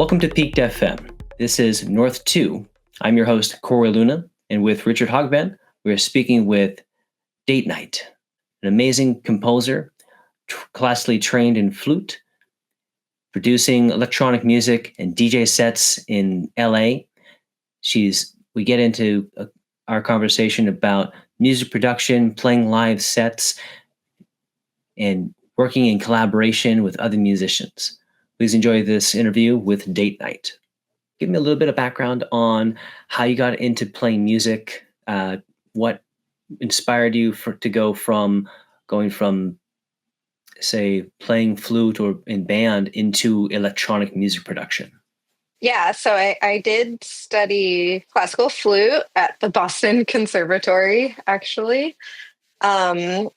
Welcome to Peaked FM. This is North². I'm your host, Korey Luna, and with Richard Hogben, we're speaking with DateNite, an amazing composer, classically trained in flute, producing electronic music and DJ sets in LA. We get into our conversation about music production, playing live sets, and working in collaboration with other musicians. Please enjoy this interview with DateNite. Give me a little bit of background on how you got into playing music, what inspired you to going from, say, playing flute or in band into electronic music production. Yeah, so I did study classical flute at the Boston Conservatory, actually. And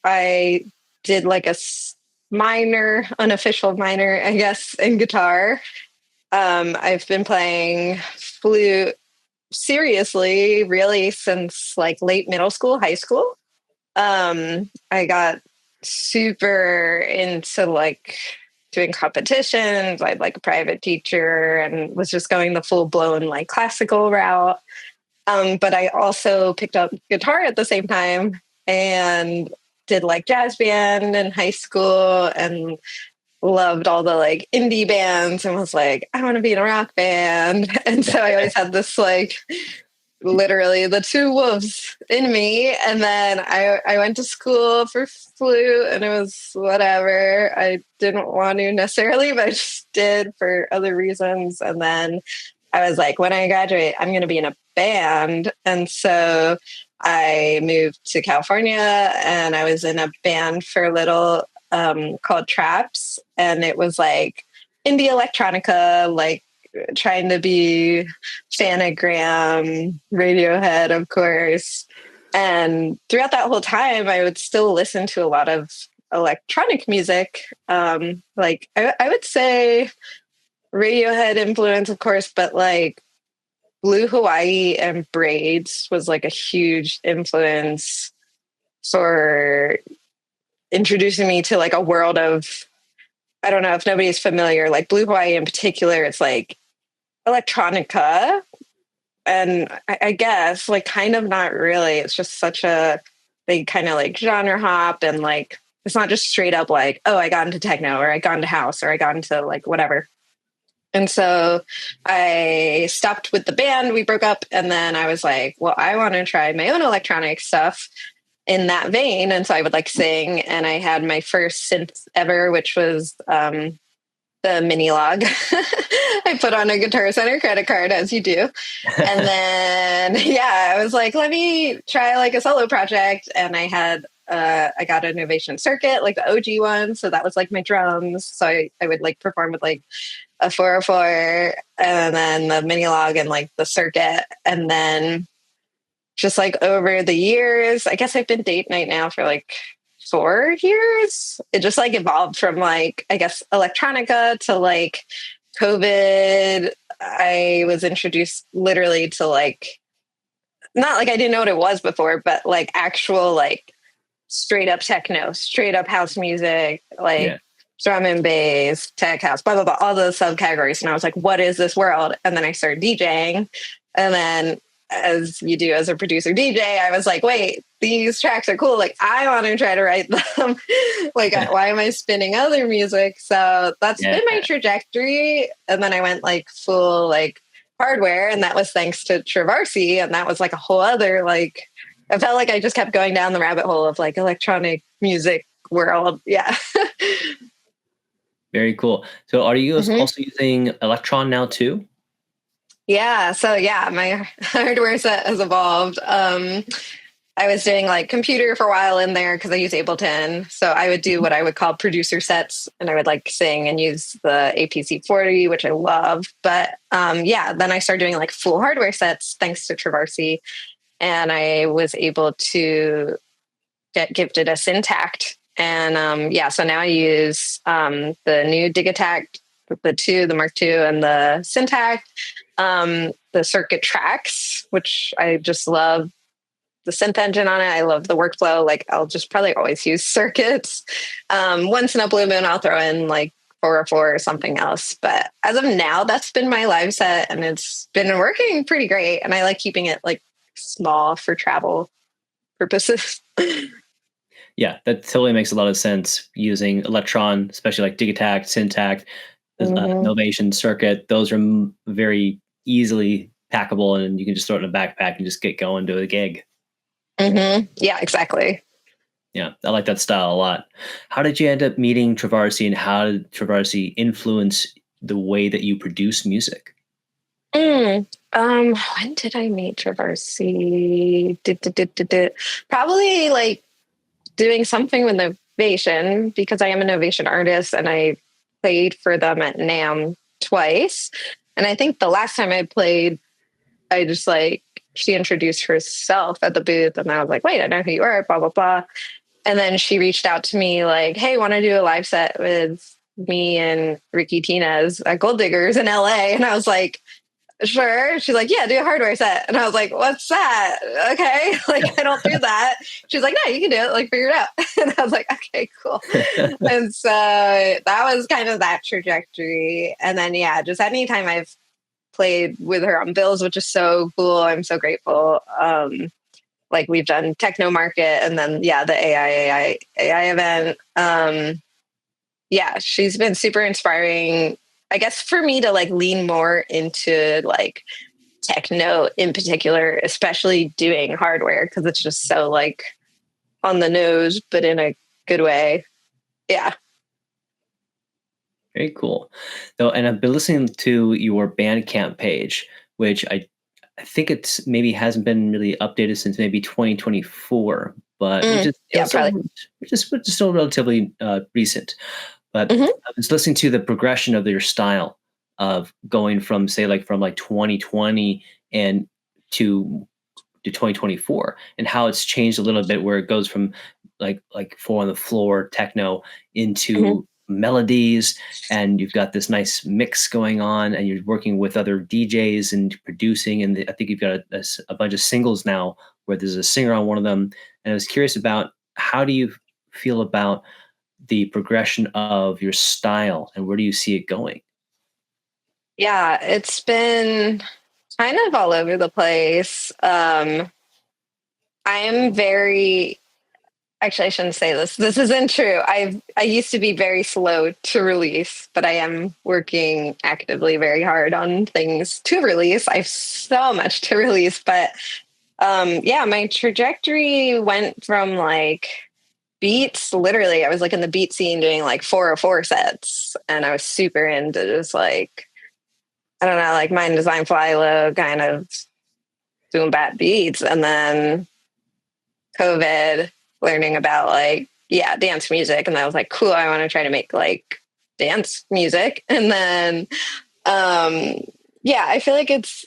I did like a unofficial minor, I guess, in guitar. I've been playing flute seriously, really, since like late middle school, high school. I got super into like doing competitions. I had like a private teacher and was just going the full blown like classical route. But I also picked up guitar at the same time and did like jazz band in high school and loved all the like indie bands and was like, I want to be in a rock band. And so I always had this like literally the two wolves in me. And then I went to school for flute and it was whatever. I didn't want to necessarily, but I just did for other reasons. And then I was like, when I graduate, I'm going to be in a band. And so I moved to California and I was in a band for a little called Traps. And it was like indie electronica, like trying to be Phanagram, Radiohead, of course. And throughout that whole time, I would still listen to a lot of electronic music. Like I would say Radiohead influence, of course, but like Blue Hawaii and Braids was like a huge influence for introducing me to like a world of, I don't know if nobody's familiar, like Blue Hawaii in particular, it's like electronica. And I guess like kind of not really. It's just they kind of like genre hop and like, it's not just straight up like, oh, I got into techno or I got into house or I got into like whatever. And so I stopped with the band, we broke up, and then I was like, well, I want to try my own electronic stuff in that vein. And so I would like sing, and I had my first synth ever, which was the Minilogue. I put on a Guitar Center credit card, as you do. And then, I was like, let me try like a solo project. And I got an Innovation Circuit, like the OG one. So that was like my drums. So I would like perform with like a 404 and then the Minilogue and like the circuit. And then just like over the years, I guess I've been DateNite now for like 4 years. It just like evolved from like, I guess, electronica to like COVID. I was introduced literally to like, not like I didn't know what it was before, but like actual like straight up techno, straight up house music, like drum and bass, tech house, blah, blah, blah, all those subcategories. And I was like, what is this world? And then I started DJing. And then as you do as a producer DJ, I was like, wait, these tracks are cool. Like, I want to try to write them. Like, why am I spinning other music? So that's been my trajectory. And then I went like full like hardware. And that was thanks to Trovarsi. And that was like a whole other, like, I felt like I just kept going down the rabbit hole of like electronic music world. Yeah. Very cool. So are you also using Electron now too? Yeah. So my hardware set has evolved. I was doing like computer for a while in there because I use Ableton. So I would do what I would call producer sets, and I would like sing and use the APC40, which I love. But then I started doing like full hardware sets thanks to Trovarsi. And I was able to get gifted a Syntact. And so now I use the new Digitact, the Mark II, and the Syntact, the circuit tracks, which I just love the synth engine on it. I love the workflow. Like I'll just probably always use circuits. Once in a blue moon, I'll throw in like 404 or something else. But as of now, that's been my live set and it's been working pretty great. And I like keeping it like small for travel purposes. Yeah, that totally makes a lot of sense using Electron, especially like Digitact, Syntact, Hmm. Novation Circuit. Those are very easily packable and you can just throw it in a backpack and just get going to a gig. Yeah, exactly. Yeah, I like that style a lot. How did you end up meeting Trovarsi and how did Trovarsi influence the way that you produce music? Mm. When did I meet Trovarsi? Probably like doing something with Novation because I am a Novation artist and I played for them at NAMM twice. And I think the last time I played, I just like, she introduced herself at the booth and I was like, wait, I know who you are, blah, blah, blah. And then she reached out to me like, hey, want to do a live set with me and Ricky Tinez at Gold Diggers in LA? And I was like, sure. She's like, yeah, do a hardware set. And I was like, what's that? Okay. Like, I don't do that. She's like, no, you can do it. Like, figure it out. And I was like, okay, cool. And so that was kind of that trajectory. And then, yeah, just anytime I've played with her on bills, which is so cool. I'm so grateful. Like we've done Techno Market and then, yeah, the AI event. Yeah, she's been super inspiring, I guess, for me to like lean more into like techno in particular, especially doing hardware because it's just so like on the nose, but in a good way. Yeah. Very cool. Though, and I've been listening to your Bandcamp page, which I think it's maybe hasn't been really updated since maybe 2024, but Yeah, probably. which is still relatively recent. But Hmm. I was listening to the progression of your style of going from say like from like 2020 and to 2024 and how it's changed a little bit where it goes from like four on the floor techno Hmm. into melodies and you've got this nice mix going on and you're working with other DJs and producing and I think you've got a bunch of singles now where there's a singer on one of them and I was curious about how do you feel about the progression of your style and where do you see it going? Yeah, it's been kind of all over the place. I am very actually I shouldn't say this. This isn't true. I used to be very slow to release, but I am working actively very hard on things to release. I have so much to release, but yeah, my trajectory went from like beats, literally I was like in the beat scene doing like 404 sets and I was super into just like I don't know, like Mind Design Fly Low kind of boom bap beats and then COVID, learning about like, yeah, dance music. And I was like, cool, I want to try to make like dance music. And then, um, yeah, I feel like it's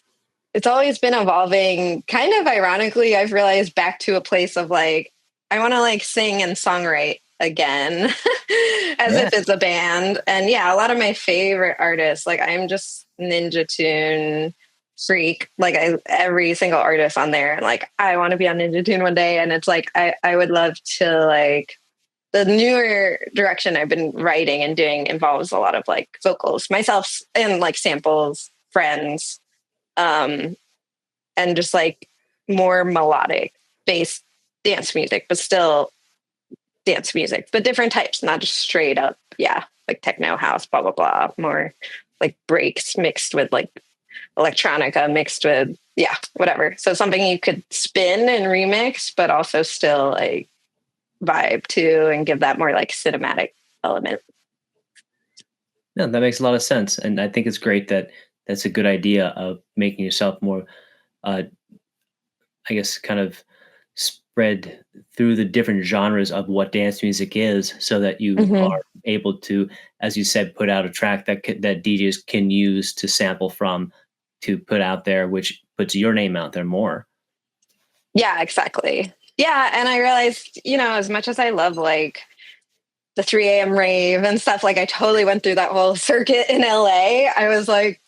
always been evolving. Kind of ironically, I've realized back to a place of like, I want to like sing and songwrite again as Yeah. if it's a band. And yeah, a lot of my favorite artists, like I'm just Ninja Tune freak. Like every single artist on there, and like I want to be on Ninja Tune one day. And it's like I would love to like the newer direction I've been writing and doing involves a lot of like vocals myself and like samples, friends, um, and just like more melodic based dance music, but still dance music, but different types, not just straight up, yeah, like techno house, blah, blah, blah, more like breaks mixed with like electronica mixed with, yeah, whatever. So something you could spin and remix, but also still like vibe to and give that more like cinematic element. No, that makes a lot of sense, and I think it's great that that's a good idea of making yourself more, uh, I guess, kind of spread through the different genres of what dance music is, so that you Hmm. are able to, as you said, put out a track that DJs can use to sample from to put out there, which puts your name out there more. Yeah, exactly. Yeah. And I realized, you know, as much as I love like the 3 a.m. rave and stuff, like I totally went through that whole circuit in LA. I was like,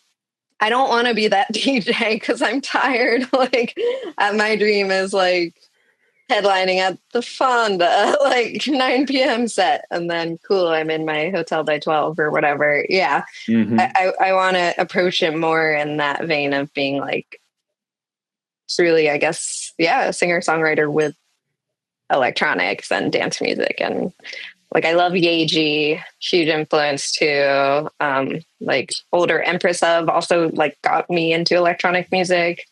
I don't want to be that DJ because I'm tired. Like, my dream is like headlining at the Fonda, like 9 p.m. set, and then cool, I'm in my hotel by 12 or whatever. Yeah. Mm-hmm. I want to approach it more in that vein of being like truly, I guess, yeah, a singer songwriter with electronics and dance music. And like, I love Yeji, huge influence too. Like older Empress of also like got me into electronic music.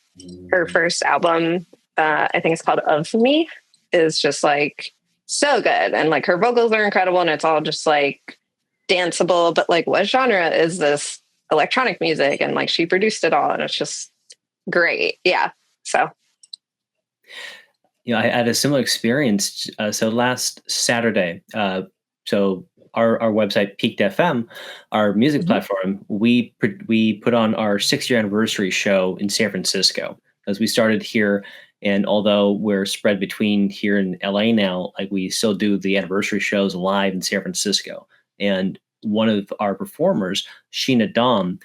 Her first album, I think it's called Of Me, is just like so good. And like her vocals are incredible and it's all just like danceable, but like what genre is this electronic music? And like she produced it all and it's just great. Yeah. So I had a similar experience. So last Saturday, so our website Peaked FM, our music Mhm. platform, we put on our 6-year anniversary show in San Francisco as we started here. And although we're spread between here and LA now, like we still do the anniversary shows live in San Francisco. And one of our performers, Sheena Dom,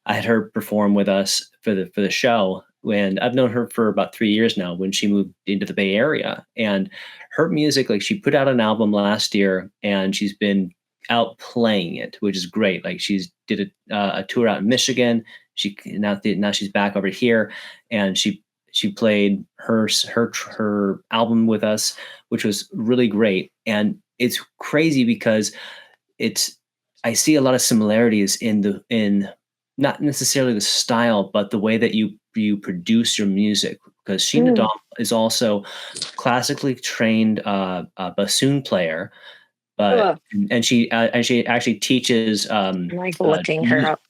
I had her perform with us for the show. And I've known her for about 3 years now when she moved into the Bay Area. And her music, like she put out an album last year and she's been out playing it, which is great. Like she's did a tour out in Michigan. Now she's back over here and she played her album with us, which was really great. And it's crazy because it's I see a lot of similarities in not necessarily the style, but the way that you produce your music. Because Sheena Mm. Dom is also classically trained bassoon player, but Ugh, and she actually teaches I'm like looking her up.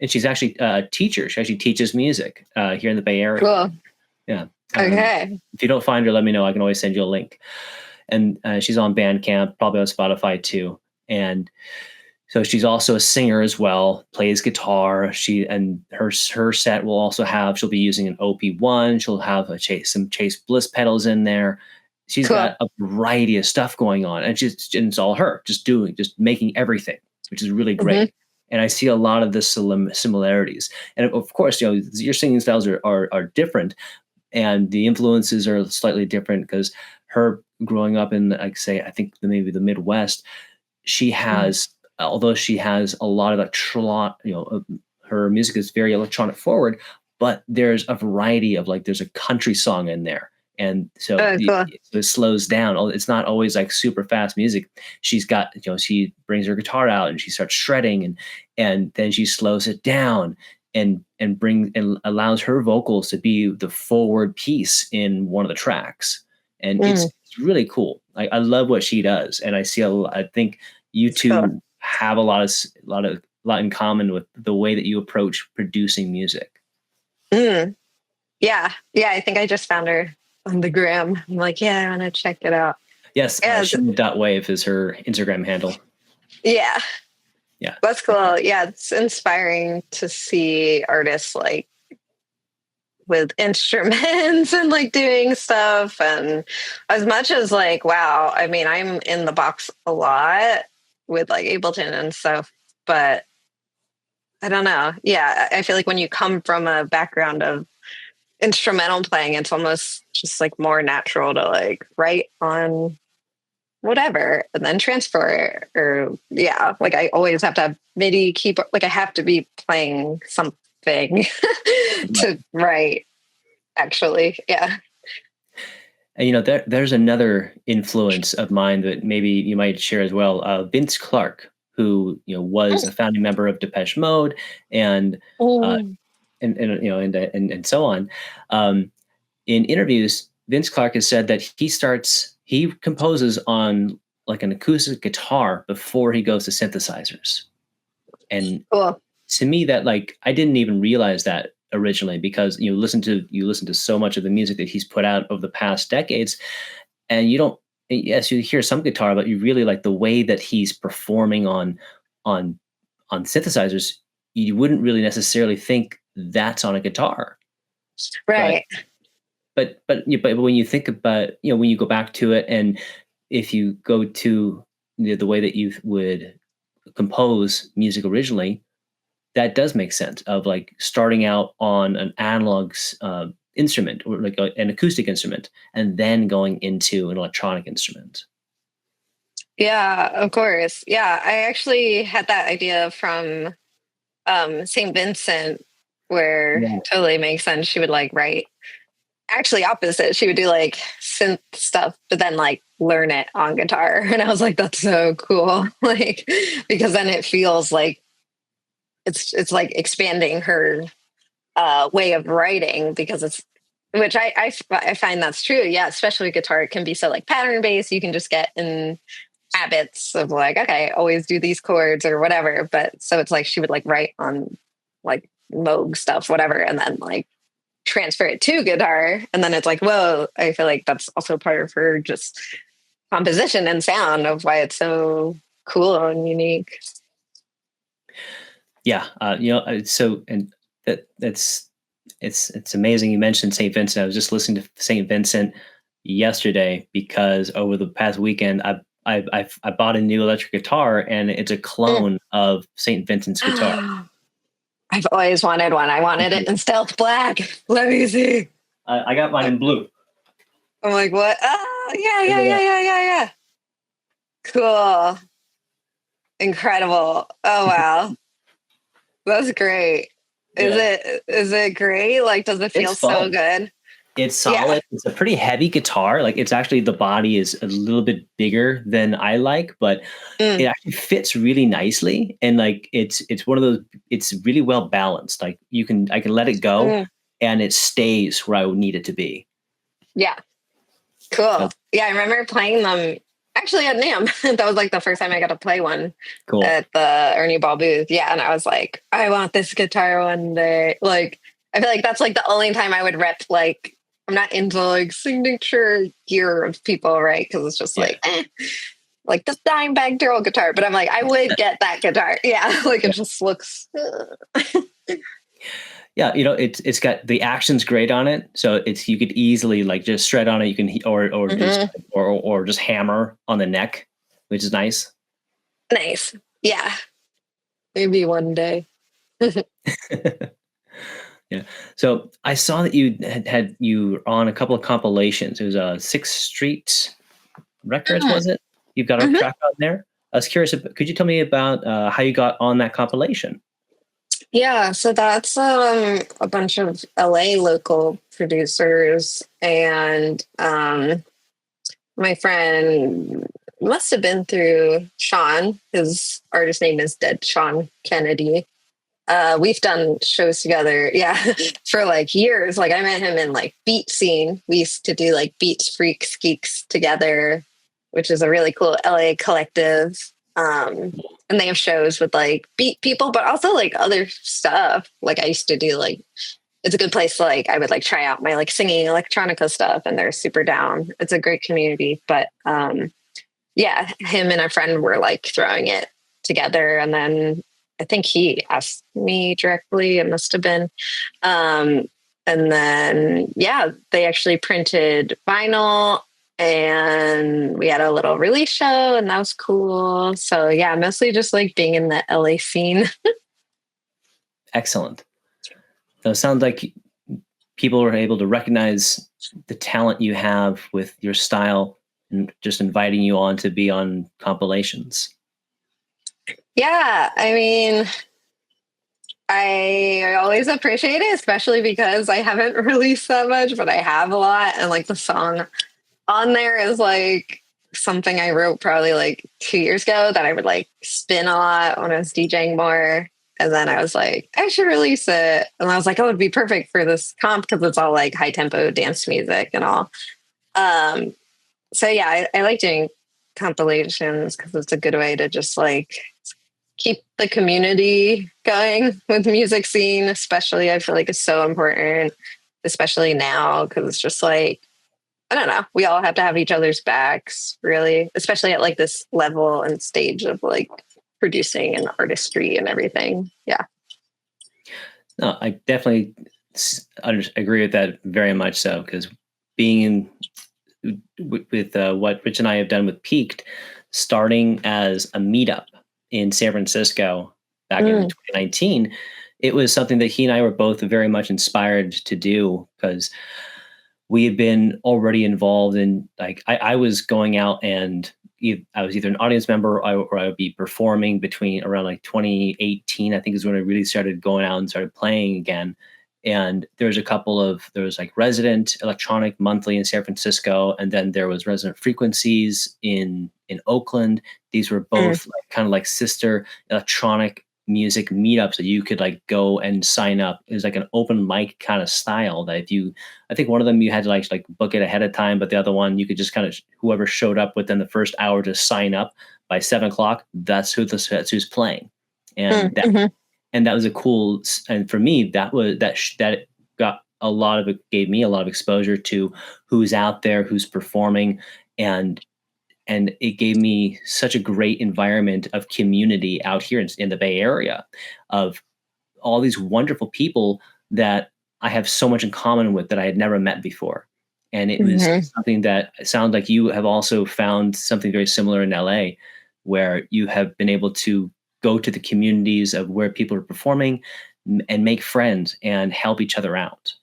and she's actually a teacher. She actually teaches music here in the Bay Area. Cool. Yeah. Okay. If you don't find her, let me know. I can always send you a link. And she's on Bandcamp, probably on Spotify too. And so she's also a singer as well, plays guitar. Her set will also she'll be using an OP1. She'll have some Chase Bliss pedals in there. She's Cool. got a variety of stuff going on, and it's all her just making everything, which is really Mhm. great. And I see a lot of the similarities. And of course, your singing styles are different, and the influences are slightly different because her growing up in, like, say, I think maybe the Midwest, she Mm. has, although she has a lot of her music is very electronic forward, but there's a variety of, like, there's a country song in there. And so, Cool. so it slows down. It's not always like super fast music. She's got, she brings her guitar out and she starts shredding, and then she slows it down and allows her vocals to be the forward piece in one of the tracks. And Mm. it's really cool. I love what she does. And I think you Cool. two have a lot in common with the way that you approach producing music. Mm. Yeah. Yeah. I think I just found her on the gram. I'm like, yeah, I want to check it out. Yes, Yeah. Wave is her Instagram handle. Yeah. Yeah. That's cool. Yeah. It's inspiring to see artists like with instruments and like doing stuff. And as much as like, wow, I mean, I'm in the box a lot with like Ableton and stuff, but I don't know. Yeah. I feel like when you come from a background of instrumental playing, it's almost just like more natural to like write on whatever and then transfer it. Or yeah, like I always have to have MIDI keyboard, like I have to be playing something to write, actually. Yeah. And there's another influence of mine that maybe you might share as well. Vince Clarke, who was a founding member of Depeche Mode, and uh, Mm. and so on. In interviews, Vince Clarke has said that he composes on like an acoustic guitar before he goes to synthesizers. And Cool. to me, that, like, I didn't even realize that originally, because you listen to so much of the music that he's put out over the past decades, and you don't, yes, you hear some guitar, but you really like the way that he's performing on on synthesizers. You wouldn't really necessarily think that's on a guitar, but Right. but when you think about, when you go back to it, and if you go to the way that you would compose music originally, that does make sense, of like starting out on an analog instrument or like an acoustic instrument and then going into an electronic instrument? Yeah, of course. Yeah, I actually had that idea from St. Vincent, where Yeah. totally makes sense. She would like write, actually opposite. She would do like synth stuff, but then like learn it on guitar. And I was like, that's so cool. Like, because then it feels like it's like expanding her way of writing, because it's, which I find that's true. Yeah, especially guitar, it can be so like pattern based. You can just get in habits of like, okay, always do these chords or whatever. But so it's like she would like write on like Moog stuff, whatever, and then like transfer it to guitar. And then it's like, whoa, I feel like that's also part of her just composition and sound of why it's so cool and unique. Yeah. So, and that's, it's amazing. You mentioned St. Vincent. I was just listening to St. Vincent yesterday because over the past weekend, I bought a new electric guitar and it's a clone of St. Vincent's guitar. I've always wanted one. I wanted it in stealth black. Let me see. I got mine in blue. I'm like, what? Oh, yeah. Cool. Incredible. Oh, wow. That's great. Yeah. Is it great? Like, does it feel It's so fun. good? It's solid. Yeah. It's a pretty heavy guitar. Like it's actually the body is a little bit bigger than I like, but it Mm, actually fits really nicely. And like it's one of those. It's really well balanced. Like I can let it go, mm. and it stays where I would need it to be. Yeah. Cool. So Yeah, I remember playing them actually at NAM. That was like the first time I got to play one cool. at the Ernie Ball booth. Yeah, and I was like, I want this guitar one day. Like, I feel like that's like the only time I would rep, like, I'm not into like signature gear of people, right? Because it's just Yeah. like, like this Dimebag Darrell guitar. But I'm like, I would get that guitar. Yeah, like it Yeah. just looks. Yeah, it's got the action's great on it, so it's you could easily like just shred on it. You can Mhm. or just hammer on the neck, which is nice. Nice. Yeah, maybe one day. Yeah. So I saw that you had you were on a couple of compilations. It was Sixth Street Records, was it? You've got a Mhm. track on there. I was curious. Could you tell me about how you got on that compilation? Yeah, so that's a bunch of LA local producers, and my friend must have been through Sean. His artist name is Dead Sean Kennedy. We've done shows together, yeah, for like years. Like I met him in like Beat Scene. We used to do like Beats Freaks Geeks together, which is a really cool LA collective. And they have shows with like beat people, but also like other stuff. Like I used to do like, it's a good place to like, I would like try out my like singing electronica stuff, and they're super down. It's a great community. But yeah, him and a friend were like throwing it together, and then I think he asked me directly. It must have been. Um, and then, yeah, they actually printed vinyl, and we had a little release show, and that was cool. So, yeah, mostly just like being in the LA scene. Excellent. So it sounds like people are able to recognize the talent you have with your style and just inviting you on to be on compilations. Yeah, I mean, I always appreciate it, especially because I haven't released that much, but I have a lot. And like the song on there is like something I wrote probably like 2 years ago that I would like spin a lot when I was DJing more. And then I was like, I should release it. And I was like, oh, it'd be perfect for this comp because it's all like high tempo dance music and all. Um, so yeah, I like doing compilations because it's a good way to just like keep the community going with music scene, especially. I feel like it's so important, especially now, because it's just like, I don't know, we all have to have each other's backs, really, especially at like this level and stage of like producing and artistry and everything. Yeah. No, I definitely agree with that very much so because being with what Rich and I have done with Peaked, starting as a meetup in San Francisco back in 2019, it was something that he and I were both very much inspired to do because we had been already involved in like I was going out and I was either an audience member or I would be performing between around like 2018, I think is when I really started going out and started playing again. And there was like Resident Electronic Monthly in San Francisco, and then there was Resident Frequencies in Oakland. These were both like, kind of like sister electronic music meetups that you could like go and sign up. It was like an open mic kind of style that if you, I think one of them you had to like book it ahead of time, but the other one you could just kind of whoever showed up within the first hour to sign up by 7 o'clock. That's who's playing, and and that was a cool. And for me, that got a lot of it gave me a lot of exposure to who's out there, who's performing, and it gave me such a great environment of community out here in the Bay Area of all these wonderful people that I have so much in common with that I had never met before. And it was something that it sounds like you have also found something very similar in LA, where you have been able to go to the communities of where people are performing and make friends and help each other out.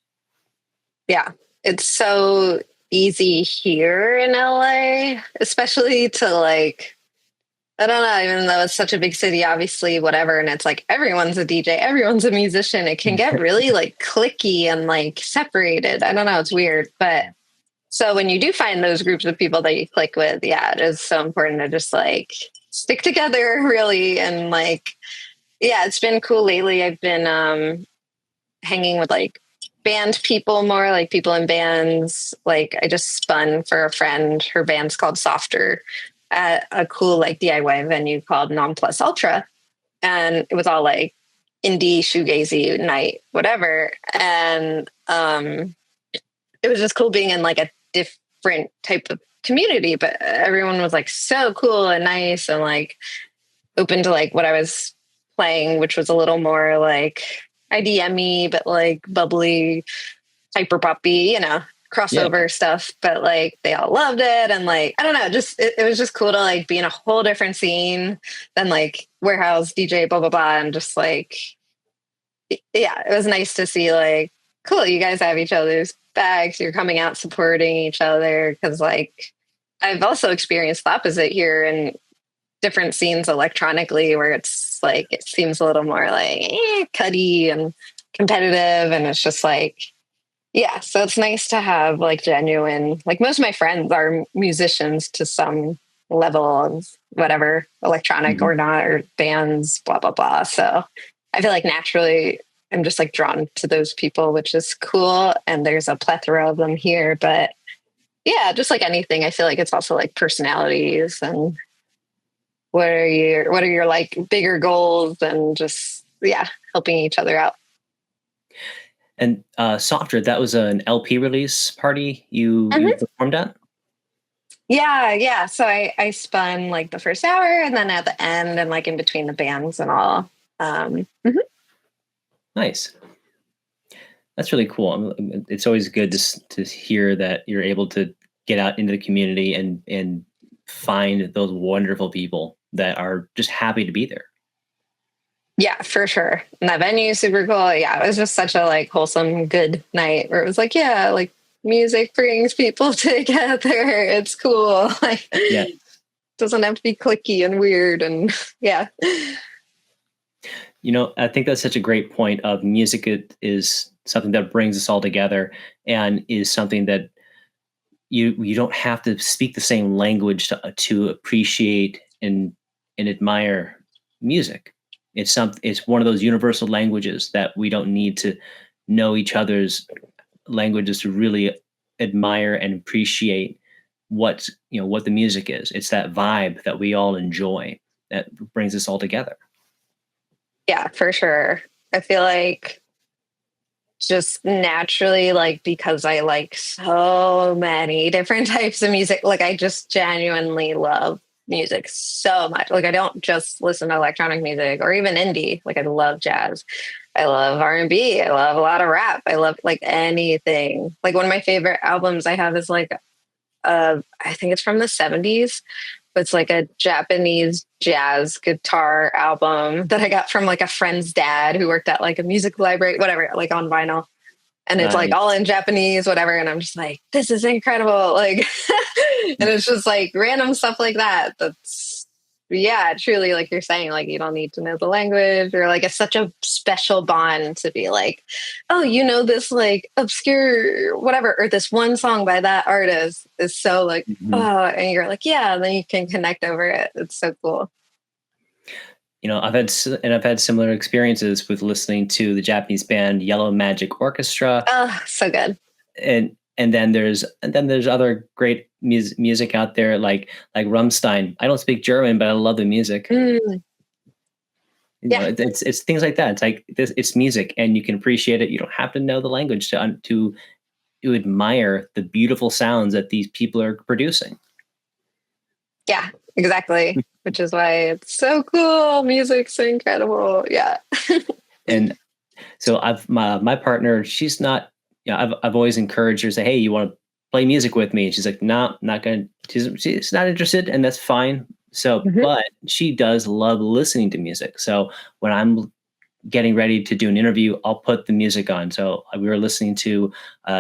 Yeah, it's so easy here in LA, especially to like, I don't know, even though it's such a big city, obviously, whatever. And it's like everyone's a DJ, everyone's a musician. It can get really like cliquey and like separated. I don't know, it's weird. But so when you do find those groups of people that you click with, yeah, it is so important to just like stick together really. And like, yeah, it's been cool lately. I've been hanging with like band people more, like people in bands. Like I just spun for a friend, her band's called Softer, at a cool like DIY venue called Non Plus Ultra. And it was all like indie, shoegazy night, whatever. And it was just cool being in like a different type of community, but everyone was like so cool and nice and like open to like what I was playing, which was a little more like IDM-y, but like bubbly, hyper poppy, crossover stuff. But like they all loved it. And like, I don't know, just it was just cool to like be in a whole different scene than like warehouse DJ, blah, blah, blah. And just like, yeah, it was nice to see like, cool, you guys have each other's bags. You're coming out supporting each other. Cause like I've also experienced the opposite here in different scenes electronically where it's like it seems a little more like cutty and competitive, and it's just like, yeah, so it's nice to have like genuine, like most of my friends are musicians to some level of whatever, electronic or not, or bands, blah blah blah. So I feel like naturally I'm just like drawn to those people, which is cool, and there's a plethora of them here. But yeah, just like anything, I feel like it's also like personalities and what are your like bigger goals, and just, yeah, helping each other out. And Softer, that was an LP release party you performed at? Yeah. So I spun like the first hour, and then at the end and like in between the bands and all. Nice. That's really cool. It's always good to hear that you're able to get out into the community and find those wonderful people that are just happy to be there. Yeah, for sure. And that venue is super cool. Yeah, it was just such a like wholesome, good night where it was like, yeah, like music brings people together. It's cool. Like, yeah, doesn't have to be cliquey and weird. And yeah. I think that's such a great point of music is something that brings us all together and is something that you don't have to speak the same language to appreciate and admire music. It's one of those universal languages that we don't need to know each other's languages to really admire and appreciate what the music is. It's that vibe that we all enjoy that brings us all together. Yeah, for sure. I feel like just naturally, like, because I like so many different types of music, like I just genuinely love music so much. Like I don't just listen to electronic music or even indie. Like I love jazz. I love R&B. I love a lot of rap. I love like anything. Like one of my favorite albums I have is like I think it's from the 70s. It's like a Japanese jazz guitar album that I got from like a friend's dad who worked at like a music library, whatever, like on vinyl. And it's like Nice. all in Japanese, whatever. And I'm just like, this is incredible. Like, and it's just like random stuff like that. That's, yeah, truly, like you're saying, like you don't need to know the language, or like it's such a special bond to be like, oh, you know, this like obscure whatever, or this one song by that artist is so like, Mhm. oh, and you're like, yeah, and then you can connect over it. It's so cool. I've had similar experiences with listening to the Japanese band Yellow Magic Orchestra, Oh, so good. and then there's other great music out there like Rammstein. I don't speak German, but I love the music. Mm, yeah. It's things like that. It's like this. It's music, and you can appreciate it. You don't have to know the language to admire the beautiful sounds that these people are producing. Yeah, exactly. Which is why it's so cool. Music's so incredible. Yeah. And so my partner, she's not, I've always encouraged her to say, hey, you want to play music with me? And she's like, no, not gonna. She's not interested, and that's fine. So, Mhm. but she does love listening to music. So when I'm getting ready to do an interview, I'll put the music on. So we were listening to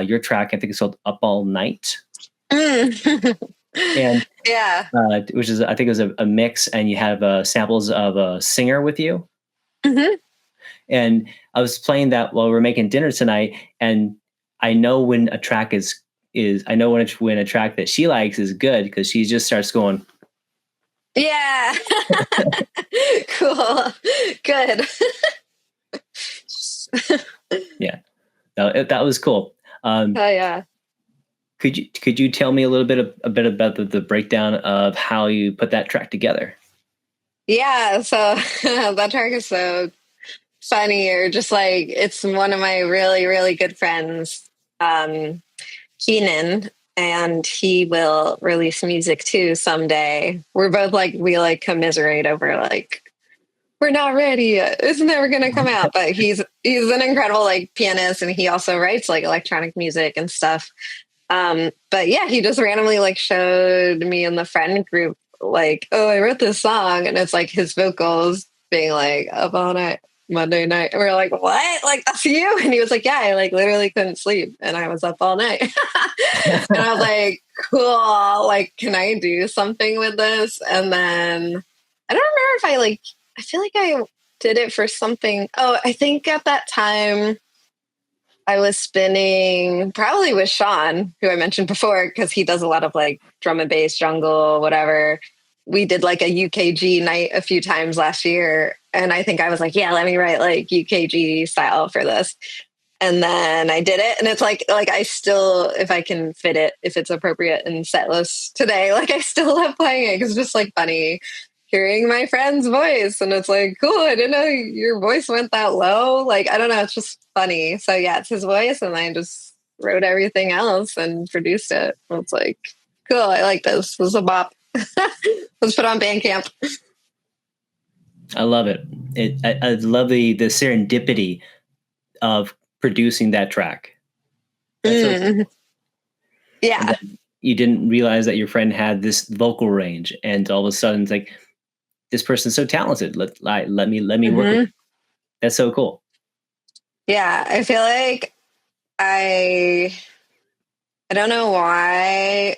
your track. I think it's called "Up All Night," Mm. and Yeah. which is, I think it was a mix, and you have samples of a singer with you. Mhm. And I was playing that while we are making dinner tonight, and I know when a track is I know when a track that she likes is good, because she just starts going. Yeah. Cool. Good. Yeah, no, that was cool. Oh yeah. Could you tell me a bit about the breakdown of how you put that track together? Yeah. So that track is so funny, or just like it's one of my really, really good friends, Keenan, and he will release music too someday. We're both like we like commiserate over like we're not ready yet. It's never gonna come out. But he's an incredible like pianist, and he also writes like electronic music and stuff. But yeah, he just randomly like showed me in the friend group like, oh, I wrote this song, and it's like his vocals being like up all night, Monday night. And we are like, what? Like that's you? And he was like, yeah, I like literally couldn't sleep, and I was up all night. And I was like, cool. Like, can I do something with this? And then I don't remember if I like. I feel like I did it for something. Oh, I think at that time I was spinning probably with Sean, who I mentioned before, because he does a lot of like drum and bass, jungle, whatever. We did like a UKG night a few times last year. And I think I was like, yeah, let me write like UKG style for this. And then I did it. And it's like I still, if I can fit it, if it's appropriate in set list today, like I still love playing it because it's just like funny hearing my friend's voice, and it's like, cool, I didn't know your voice went that low. Like, I don't know, it's just funny. So yeah, it's his voice, and I just wrote everything else and produced it. It's like, cool, I like this. This is a bop. Let's put on Bandcamp. I love it. I love the serendipity of producing that track. That's so Mm. cool. And Yeah. then you didn't realize that your friend had this vocal range, and all of a sudden it's like, this person's so talented. Let me work with Hmm. them. That's so cool. Yeah, I feel like I I don't know why.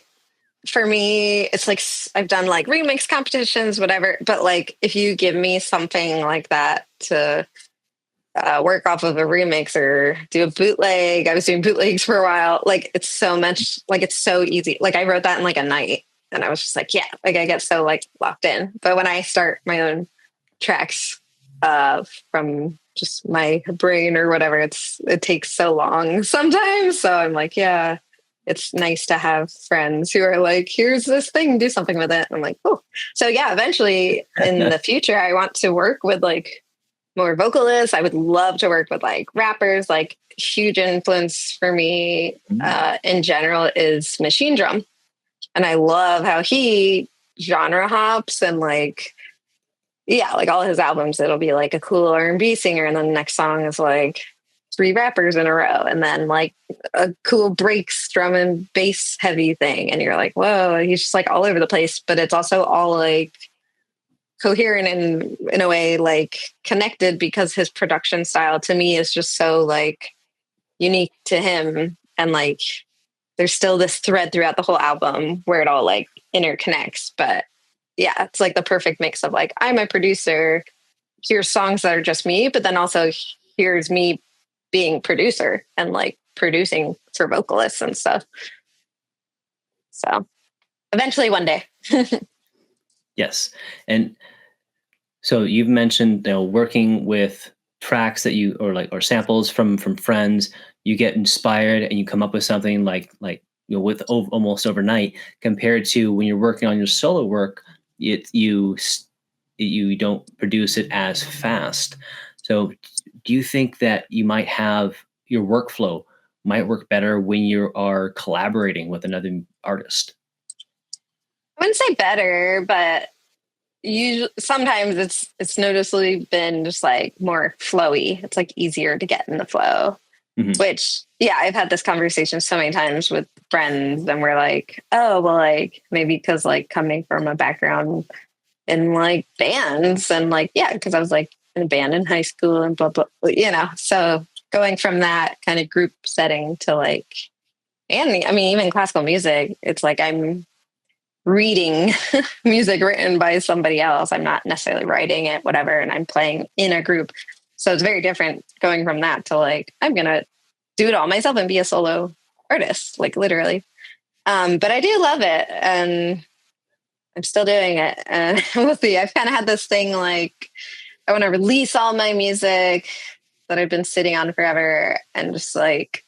For me, it's like I've done like remix competitions, whatever. But like, if you give me something like that to work off of a remix or do a bootleg, I was doing bootlegs for a while. Like, it's so much, like, it's so easy. Like, I wrote that in like a night, and I was just like, yeah, like, I get so like locked in. But when I start my own tracks from just my brain or whatever, it takes so long sometimes. So I'm like, yeah, it's nice to have friends who are like, here's this thing, do something with it. I'm like, oh. So yeah, eventually in the future, I want to work with like more vocalists. I would love to work with like rappers. Like, huge influence for me in general is Machine Drum. And I love how he genre hops, and like, yeah, like all his albums, it'll be like a cool R&B singer, and then the next song is like 3 rappers in a row, and then like a cool breaks drum and bass heavy thing, and you're like, whoa, he's just like all over the place, but it's also all like coherent and in a way like connected, because his production style to me is just so like unique to him, and like there's still this thread throughout the whole album where it all like interconnects. But yeah, it's like the perfect mix of like, I'm a producer, here's songs that are just me, but then also here's me being producer and like producing for vocalists and stuff. So eventually one day. Yes. And so you've mentioned, working with tracks that you, or samples from friends, you get inspired and you come up with something like with almost overnight, compared to when you're working on your solo work, you don't produce it as fast. So do you think that you might have your workflow might work better when you are collaborating with another artist? I wouldn't say better, but usually sometimes it's noticeably been just like more flowy. It's like easier to get in the flow. Mhm. Which, yeah, I've had this conversation so many times with friends, and we're like, oh, well, like maybe because like coming from a background in like bands, and like, yeah, because I was like in a band in high school and blah blah, so going from that kind of group setting to like, and I mean even classical music, it's like I'm reading music written by somebody else. I'm not necessarily writing it, whatever, and I'm playing in a group. So it's very different going from that to like, I'm going to do it all myself and be a solo artist, like literally. But I do love it, and I'm still doing it. And we'll see. I've kind of had this thing like, I want to release all my music that I've been sitting on forever and just like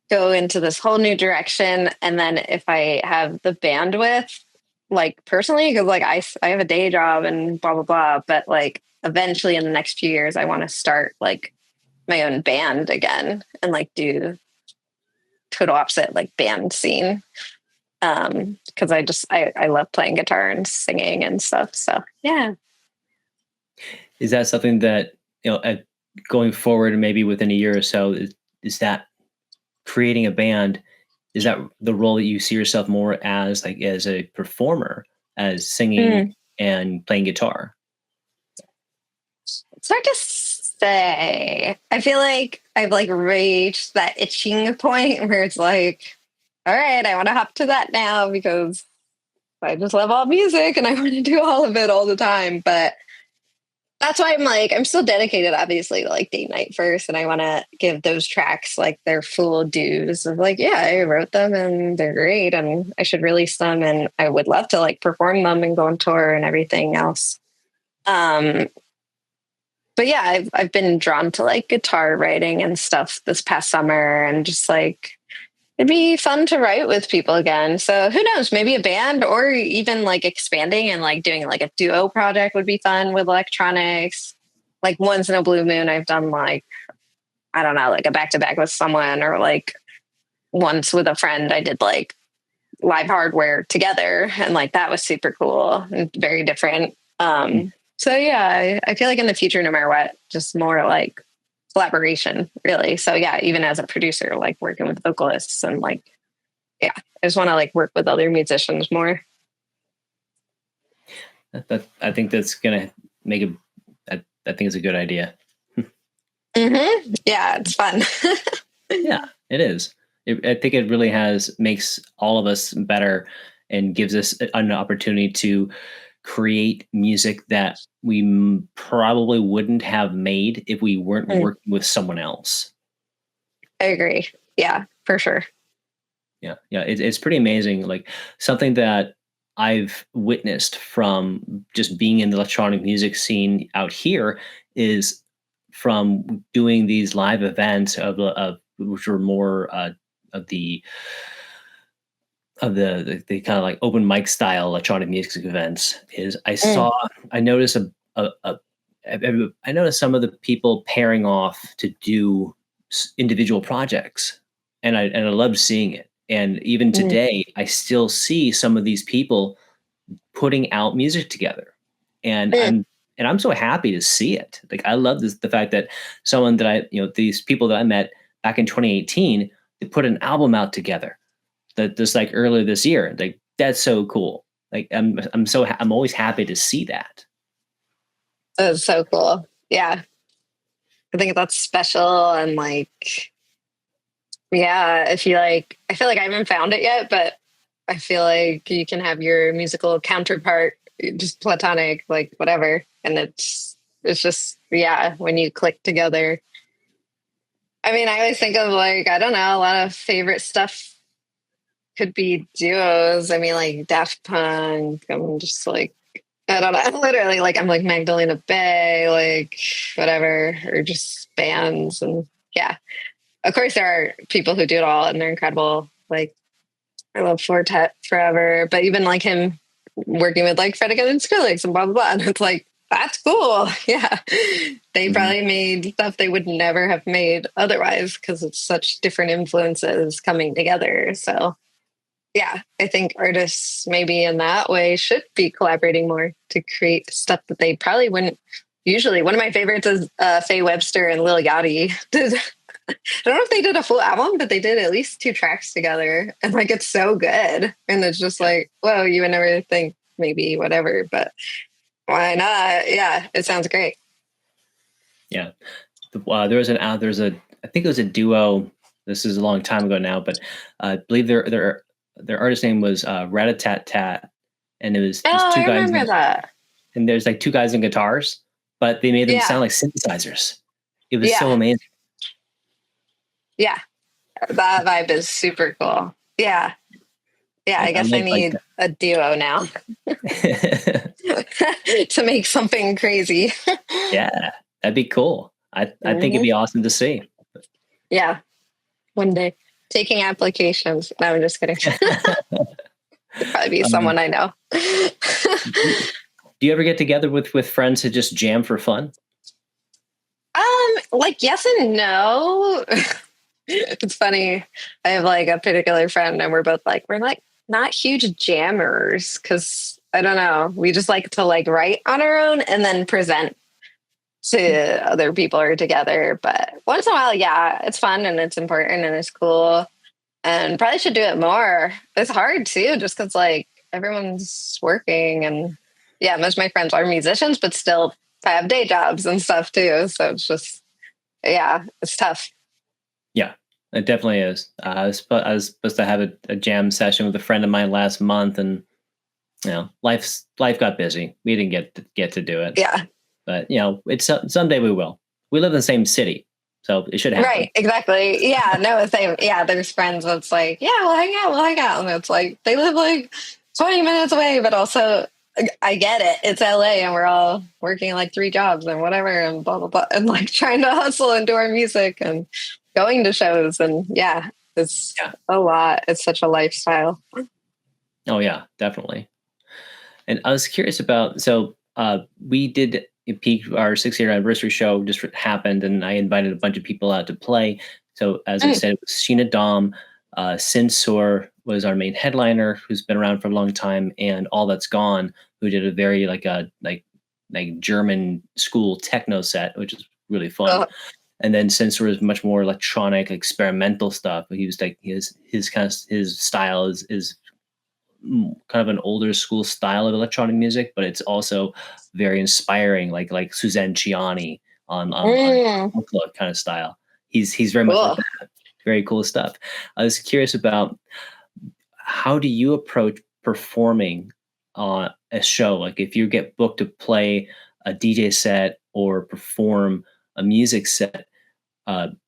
go into this whole new direction. And then if I have the bandwidth, like personally, because like I have a day job and blah, blah, blah. But like eventually in the next few years, I want to start like my own band again and like do total opposite like band scene. Because I love playing guitar and singing and stuff. So yeah. Is that something that, going forward, maybe within a year or so, is that creating a band, is that the role that you see yourself more as, like as a performer, as singing and playing guitar? It's hard to say. I feel like I've like reached that itching point where it's like, all right, I want to hop to that now because I just love all music and I want to do all of it all the time. But that's why I'm like, I'm still dedicated, obviously, to like DateNite first. And I want to give those tracks like their full dues of like, yeah, I wrote them and they're great and I should release them. And I would love to like perform them and go on tour and everything else. But yeah, I've been drawn to like guitar writing and stuff this past summer, and just like, it'd be fun to write with people again. So who knows, maybe a band, or even like expanding and like doing like a duo project would be fun with electronics. Like once in a blue moon, I've done like, I don't know, like a back-to-back with someone, or like once with a friend, I did like live hardware together. And like, that was super cool and very different. So yeah, I feel like in the future, no matter what, just more like collaboration, really. So yeah, even as a producer, like working with vocalists and like, yeah, I just want to like work with other musicians more. I think that's gonna make I think it's a good idea. Yeah, it's fun. Yeah, it is. I think it really makes all of us better, and gives us an opportunity to create music that we probably wouldn't have made if we weren't working with someone else. I agree. Yeah, for sure. Yeah. It's pretty amazing. Like, something that I've witnessed from just being in the electronic music scene out here is from doing these live events of which were more of the kind of like open mic style electronic music events. Is I noticed I noticed some of the people pairing off to do individual projects, and I loved seeing it. And even today, I still see some of these people putting out music together, and and I'm so happy to see it. Like I love the fact that someone that these people that I met back in 2018, they put an album out together. That just like earlier this year, like that's so cool. Like I'm always happy to see that. That's so cool. Yeah. I think that's special. And like, yeah, if you like, I feel like I haven't found it yet, but I feel like you can have your musical counterpart, just platonic, like whatever. And it's just, yeah, when you click together. I mean, I always think of like, I don't know, a lot of favorite stuff could be duos. I mean, like Daft Punk. I'm just like, I don't know. Literally, like I'm like Magdalena Bay, like whatever, or just bands. And yeah, of course there are people who do it all, and they're incredible. Like I love Fortet forever, but even like him working with like Fred again and Skrillex and blah blah blah, and it's like that's cool. Yeah, they probably made stuff they would never have made otherwise because it's such different influences coming together. So yeah, I think artists maybe in that way should be collaborating more to create stuff that they probably wouldn't usually. One of my favorites is Faye Webster and Lil Yachty. I don't know if they did a full album, but they did at least 2 tracks together. And like, it's so good. And it's just like, whoa, you would never think maybe whatever, but why not? Yeah, it sounds great. Yeah. There's I think it was a duo. This is a long time ago now, but I believe their artist name was Rat-a-tat-tat. And it was just 2 I guys. remember that. And there's like 2 guys in guitars, but they made them sound like synthesizers. It was so amazing. Yeah. That vibe is super cool. Yeah. Yeah, I guess I need a duo now to make something crazy. Yeah, that'd be cool. I think it'd be awesome to see. Yeah, one day. Taking applications. No, I'm just kidding. It'd probably be someone I know. Do you ever get together with friends to just jam for fun? Like yes and no. It's funny. I have like a particular friend and we're like not huge jammers because I don't know. We just like to like write on our own and then present to other people or together. But once in a while, yeah, it's fun and it's important and it's cool. And probably should do it more. It's hard too, just because like everyone's working and yeah, most of my friends are musicians, but still have day jobs and stuff too. So it's just, yeah, it's tough. Yeah, it definitely is. I was supposed to have a jam session with a friend of mine last month, and life got busy. We didn't get to do it. Yeah, but it's someday we will. We live in the same city, so it should happen. Right, exactly. Yeah, no, same. Yeah, there's friends that's like, yeah, we'll hang out. And it's like, they live like 20 minutes away, but also I get it. It's LA and we're all working like 3 jobs and whatever and blah, blah, blah. And like trying to hustle and do our music and going to shows. And yeah, it's a lot. It's such a lifestyle. Oh yeah, definitely. And I was curious about, so we did our 6-year anniversary show just happened, and I invited a bunch of people out to play. So as I said, it was Sheena Dom, Sinsor was our main headliner, who's been around for a long time, and All That's Gone, who did a very like German school techno set, which is really fun. And then Sinsor is much more electronic, experimental stuff. He was like his style is kind of an older school style of electronic music, but it's also very inspiring, like Suzanne Ciani on kind of style. He's very much like that. Very cool stuff. I was curious about how do you approach performing on a show? Like if you get booked to play a DJ set or perform a music set,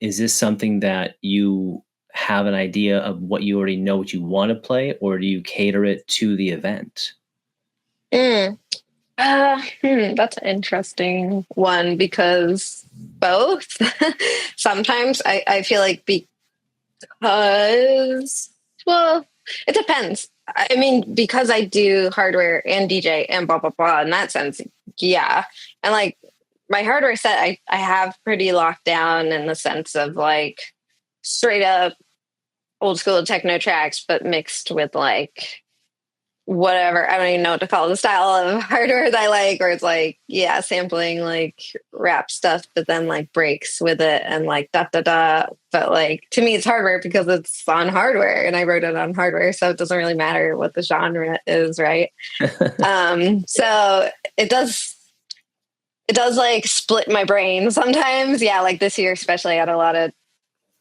is this something that you have an idea of what you already know what you want to play, or do you cater it to the event? That's an interesting one because both. Sometimes I feel like because, well, it depends. I mean, because I do hardware and DJ and blah, blah, blah, in that sense, yeah. And like my hardware set, I have pretty locked down in the sense of like straight up old school techno tracks, but mixed with like whatever, I don't even know what to call the style of hardware that I like, or it's like, yeah, sampling like rap stuff, but then like breaks with it and like da da da. But like to me, it's hardware because it's on hardware and I wrote it on hardware. So it doesn't really matter what the genre is, right? So it does like split my brain sometimes. Yeah, like this year, especially, I had a lot of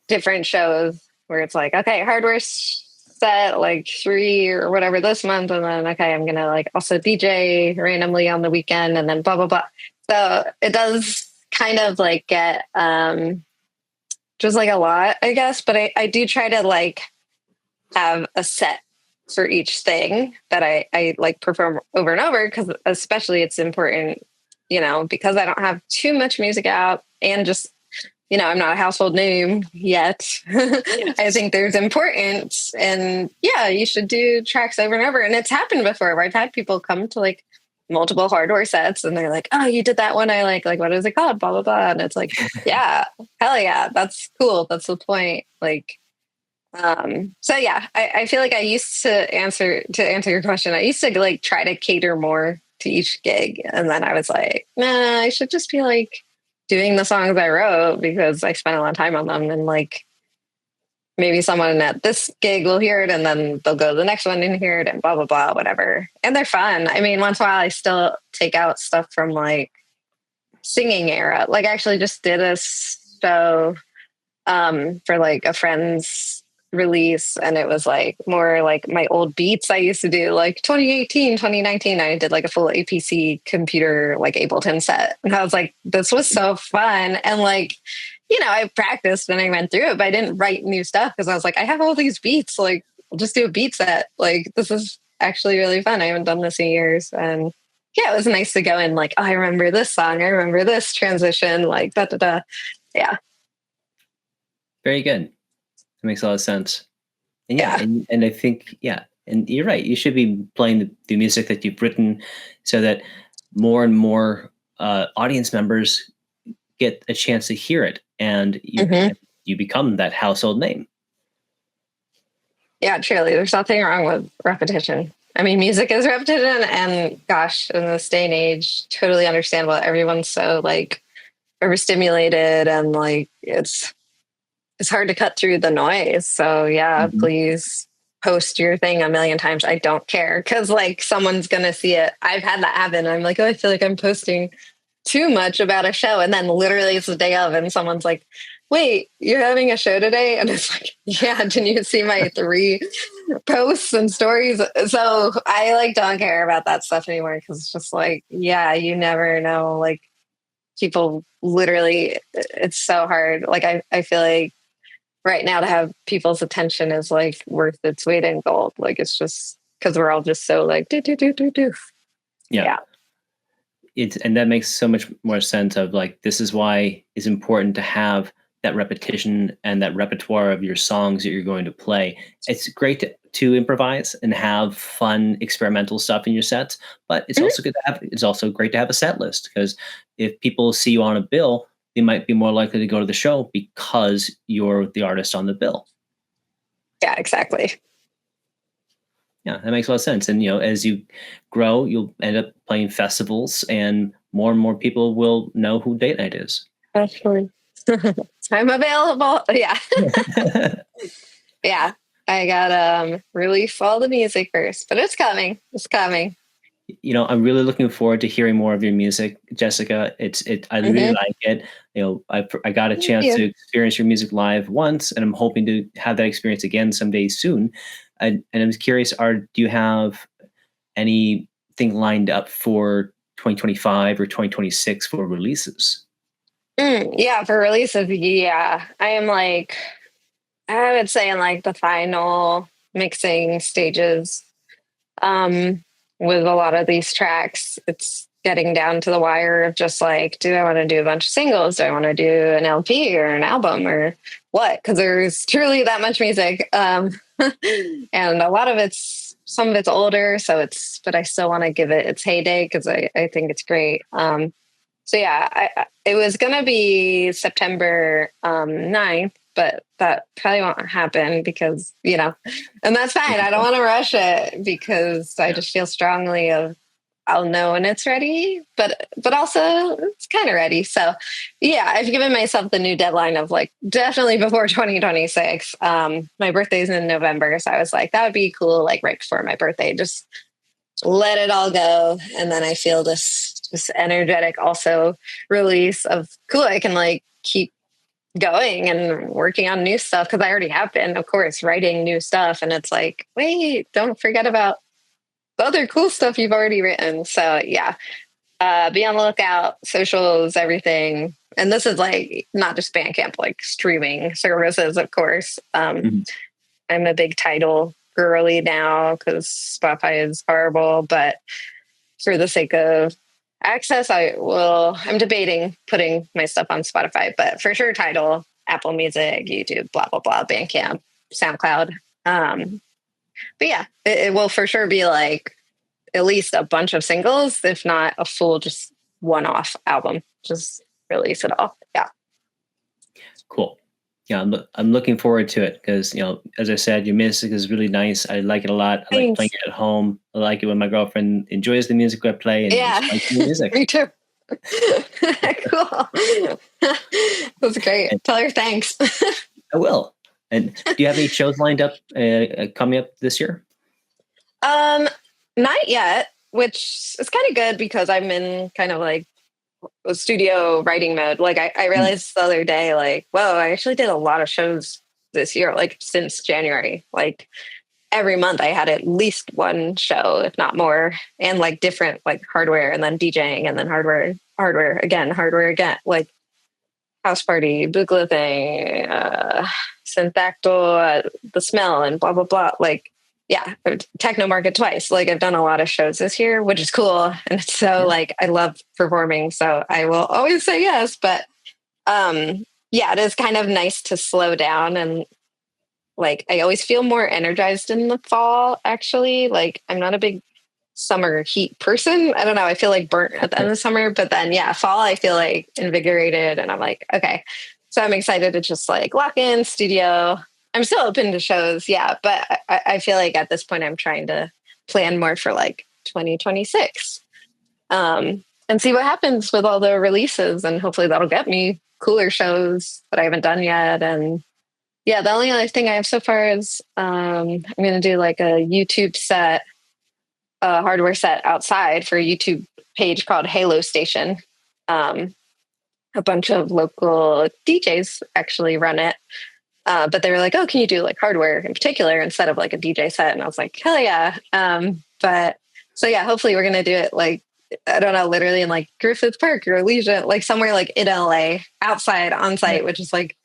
different shows where it's like, okay, hardware set like 3 or whatever this month, and then okay, I'm gonna like also DJ randomly on the weekend, and then blah blah blah. So it does kind of like get just like a lot, I guess. But I do try to like have a set for each thing that I like perform over and over, because especially it's important, because I don't have too much music out, and just I'm not a household name yet. I think there's importance, and yeah, you should do tracks over and over. And it's happened before where I've had people come to like multiple hardware sets and they're like, oh, you did that one I like what is it called? Blah, blah, blah. And it's like, yeah, hell yeah, that's cool. That's the point. Like, so yeah, I feel like I used to answer your question. I used to like try to cater more to each gig. And then I was like, nah, I should just be like doing the songs I wrote because I spent a lot of time on them, and like maybe someone at this gig will hear it and then they'll go to the next one and hear it and blah, blah, blah, whatever. And they're fun. I mean, once in a while I still take out stuff from like singing era. Like I actually just did a show for like a friend's release, and it was like more like my old beats I used to do like 2018, 2019. I did like a full APC computer like Ableton set, and I was like, this was so fun. And like, I practiced and I went through it, but I didn't write new stuff because I was like, I have all these beats, like I'll just do a beat set. Like this is actually really fun. I haven't done this in years. And yeah, it was nice to go in like, oh, I remember this song, I remember this transition, like da da da. Yeah. Very good. That makes a lot of sense. And yeah, and I think, yeah, and you're right. You should be playing the music that you've written so that more and more audience members get a chance to hear it, and you become that household name. Yeah, truly. There's nothing wrong with repetition. I mean, music is repetition, and gosh, in this day and age, totally understandable. Everyone's so like overstimulated, and like it's hard to cut through the noise. So yeah, please post your thing a million times. I don't care, because like someone's gonna see it. I've had that happen. I'm like, oh, I feel like I'm posting too much about a show, and then literally it's the day of and someone's like, wait, you're having a show today? And it's like, yeah, didn't you see my 3 posts and stories? So I like don't care about that stuff anymore, because it's just like, yeah, you never know. Like people literally, it's so hard. Like I feel like right now to have people's attention is like worth its weight in gold. Like it's just because we're all just so like do. Yeah. And that makes so much more sense of like, this is why it's important to have that repetition and that repertoire of your songs that you're going to play. It's great to improvise and have fun experimental stuff in your sets, but it's also good to have, it's also great to have a set list, because if people see you on a bill, they might be more likely to go to the show because you're the artist on the bill. Yeah, exactly. Yeah, that makes a lot of sense. And, as you grow, you'll end up playing festivals and more people will know who DateNite is. Actually, I'm available. Yeah. Yeah. I got release all the music first, but it's coming. It's coming. I'm really looking forward to hearing more of your music, Jessica. I really like it. I got a chance to experience your music live once, and I'm hoping to have that experience again someday soon. And I was curious, do you have anything lined up for 2025 or 2026 for releases? Yeah, for releases, yeah. I am like, I would say in like the final mixing stages. With a lot of these tracks, it's getting down to the wire of just like, do I want to do a bunch of singles? Do I want to do an LP or an album or what? Because there's truly that much music. And a lot of some of it's older, but I still want to give it its heyday because I think it's great. So yeah, it was going to be September 9th but that probably won't happen because, and that's fine. I don't want to rush it because I just feel strongly of I'll know when it's ready, but also it's kind of ready. So yeah, I've given myself the new deadline of like definitely before 2026. My birthday's in November. So I was like, that would be cool. Like right before my birthday, just let it all go. And then I feel this energetic also release of cool. I can like keep going and working on new stuff. Cause I already have been, of course, writing new stuff. And it's like, wait, don't forget about the other cool stuff you've already written. So yeah, be on the lookout, socials, everything. And this is like not just Bandcamp, like streaming services, of course. I'm a big Tidal girly now because Spotify is horrible, but for the sake of access, I'm debating putting my stuff on Spotify, but for sure Tidal, Apple Music, YouTube, blah, blah, blah, Bandcamp, SoundCloud. But yeah, it will for sure be like at least a bunch of singles, if not a full just one-off album. Just release it all. Yeah. Cool. Yeah, I'm looking forward to it because, as I said, your music is really nice. I like it a lot. I like playing it at home. I like it when my girlfriend enjoys the music I play and likes the music. Me too. Cool. That's great. Tell her thanks. I will. And do you have any shows lined up coming up this year? Not yet, which is kind of good because I'm in kind of like a studio writing mode. Like I realized the other day, like, whoa, I actually did a lot of shows this year, like since January. Like every month I had at least one show, if not more, and like different like hardware and then DJing and then hardware again, like house party, booklithing, synthactal, the smell and blah, blah, blah. Like, yeah, Techno market twice. Like I've done a lot of shows this year, which is cool. And it's so like, I love performing. So I will always say yes, but yeah, it is kind of nice to slow down. And like, I always feel more energized in the fall, actually. Like I'm not a big summer heat person. I don't know. I feel like burnt at the end of the summer, but then yeah, fall, I feel like invigorated and I'm like, okay. So I'm excited to just like lock in studio. I'm still open to shows. Yeah. But I feel like at this point I'm trying to plan more for like 2026 and see what happens with all the releases. And hopefully that'll get me cooler shows that I haven't done yet. And yeah, the only other thing I have so far is I'm going to do like a YouTube set, a hardware set outside for a YouTube page called Halo Station. A bunch of local DJs actually run it. But they were like, oh, can you do like hardware in particular instead of like a DJ set? And I was like, hell yeah. But so yeah, hopefully we're going to do it like, I don't know, literally in like Griffith Park or Elysia, like somewhere like in LA, outside, on site, which is like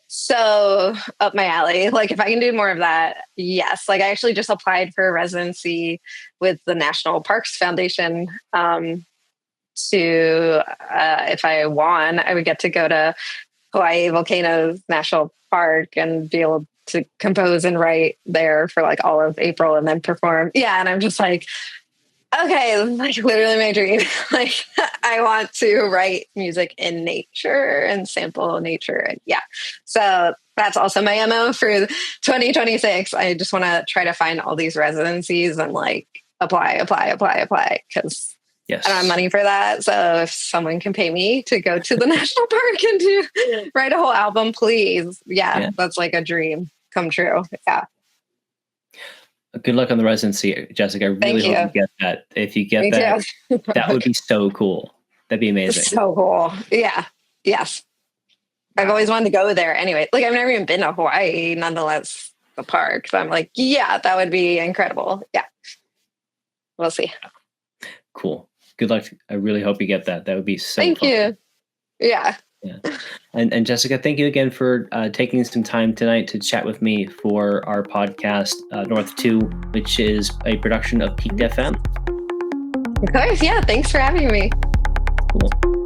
so up my alley. Like if I can do more of that, yes. Like I actually just applied for a residency with the National Parks Foundation to, if I won, I would get to go to Hawaii Volcanoes National Park and be able to compose and write there for like all of April and then perform. Yeah. And I'm just like, okay, like literally my dream. Like I want to write music in nature and sample nature. And yeah. So that's also my MO for 2026. I just want to try to find all these residencies and like apply. Cause yes. I don't have money for that. So if someone can pay me to go to the national park and write a whole album, please. Yeah. That's like a dream come true. Yeah. Good luck on the residency, Jessica. I really hope you get that. If you get that, that would be so cool. That'd be amazing. So cool. Yeah. Yes. I've always wanted to go there anyway. Like I've never even been to Hawaii, nonetheless, the park. So I'm like, yeah, that would be incredible. Yeah. We'll see. Cool. Good luck. I really hope you get that. That would be so Thank fun. you. Yeah. Yeah. And Jessica, thank you again for taking some time tonight to chat with me for our podcast, North², which is a production of Peaked FM. Of course. Yeah. Thanks for having me. Cool.